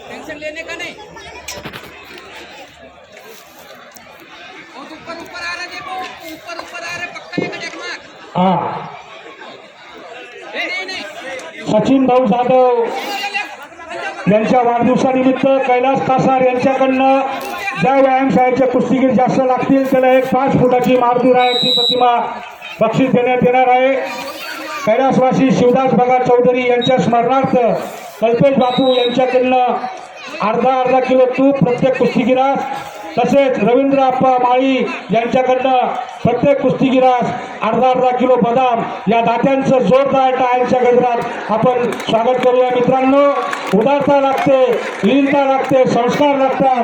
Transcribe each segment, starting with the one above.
Tension लेने का नहीं। बहुत ऊपर ऊपर आ रहा देखो, ऊपर ऊपर आ रहा पक्का एक अटैक मार। हाँ नहीं नहीं सचिन भाऊ जाधव यांच्या वाढदिवसानिमित्त कैलास कासार यांच्याकडनं ज्या व्यायामशाळेचे कुस्तीगीर जास्त लागतील त्याला एक 5 फुटाची मारुतीरायाची प्रतिमा बक्षीस देण्यात येणार आहे। कैलासवासी शिवदास बगा चौधरी यांच्या स्मरणार्थ कल्पेश बापू यांच्याकडनं अर्धा किलो तूप प्रत्येक कुस्तीगीरास, तसेच रवींद्र आप्पा माळी यांच्याकडनं प्रत्येक कुस्तीगीरास अर्धा किलो बदाम या दात्यांचं जोरदार टाळ्यांच्या गजरात आपण स्वागत करूया। मित्रांनो, उदारता लागते, लीनता लागते, संस्कार लागतात।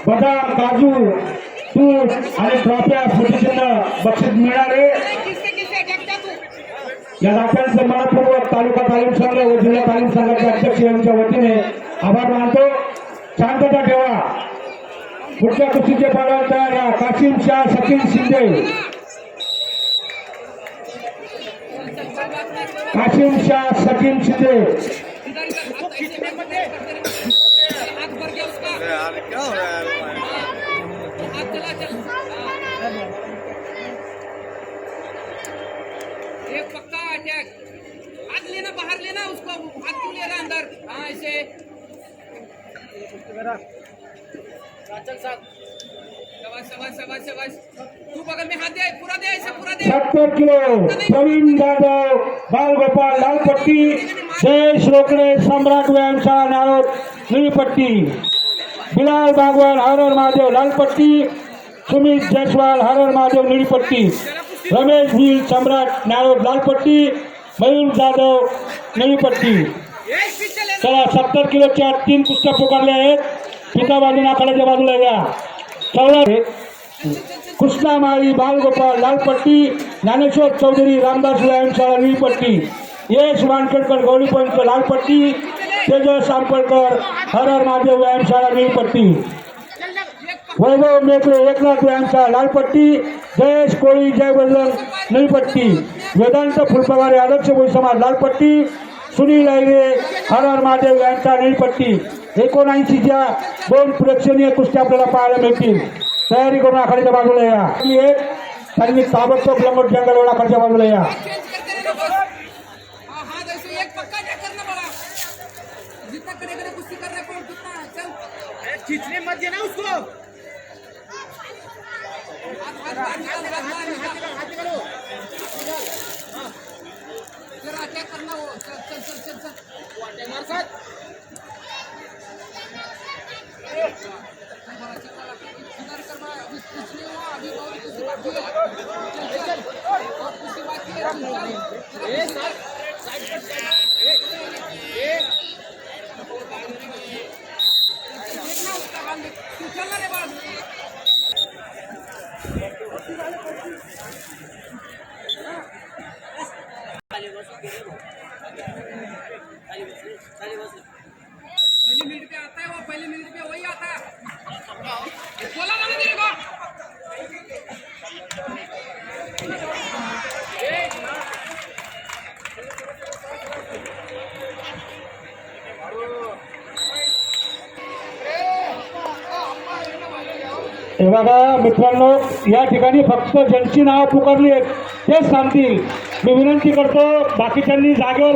बदाम, काजू, तूप आणि ट्रॉफ्या स्मृतिचिन्ह बक्षीस मिळाले। या दात्यांचे मनपूर्वक तालुका तालीम संघ व जिल्हा तालीम संघाचे अध्यक्ष यांच्या वतीने आभार मानतो। शांतता ठेवा। पुढच्या कुस्तीचे पालन तयार। काशिम शाह, सचिन शिंदे, काशिम शाह, सचिन शिंदे। एक पक्का अटैक, हाथ लेना बाहर लेना उसको, हाथ क्यों ले रहा अंदर? हाँ ऐसे शाबाश। तू बगल में हाथ दे, पूरा दे, ऐसे पूरा दे। 70 किलो प्रवीण जाधव, बालगोपाल लालपट्टी, जयेश रोकडे सम्राट व्यायामशाळा नारोद निळीपट्टी, बिलाल बागवान हरर महादेव लालपट्टी, सुमित जयस्वाल हरर महादेव निळीपट्टी, रमेश भील सम्राट नारोद लालपट्टी, मयूर जाधव निळीपट्टी। चला 70 किलोच्या 3 कुस्त्या पुकारल्या आहेत। पिता बाजूला आखाड्याच्या बाजूला या। कृष्णा माळी, बालगोपाल लालपट्टी, ज्ञानेश्वर चौधरी रामदास व्यायामशाळा निळीपट्टी, यश वानखेडकर गौरीपंच लालपट्टी, तेजस आंबळकर हरर महादेव व्यायामशाळा निळीपट्टी, वैभव मेत्रे एकनाथ व्यायामशाळा लालपट्टी, जयेश कोळी जय बजरंग निळीपट्टी, वेदांत फुलपगारे आदर्श भोई समाज लालपट्टी, सुनील ऐरे हरर महादेव व्यायामशाळा निळीपट्टी। 79च्या 2 प्रेक्षणीय कुस्त्या आपल्याला पाहायला मिळतील। तयारी करून आखाड्याच्या बाजूला या। त्यांनी ताबडतोब लंगोट जंगलवर आखाड्याच्या बाजूला या। खींचने मत देना उसको। जरा अटैक करना हो। चल मार साथ। पहले मिनट पे आता है वो, पहले मिनट पे वही आता है। बोला ना तेरे को। हे बघा मित्रांनो, या ठिकाणी फक्त ज्यांची नाव पुकारली आहेत तेच सांगतील। मी विनंती करतो बाकीच्यांनी जागेवर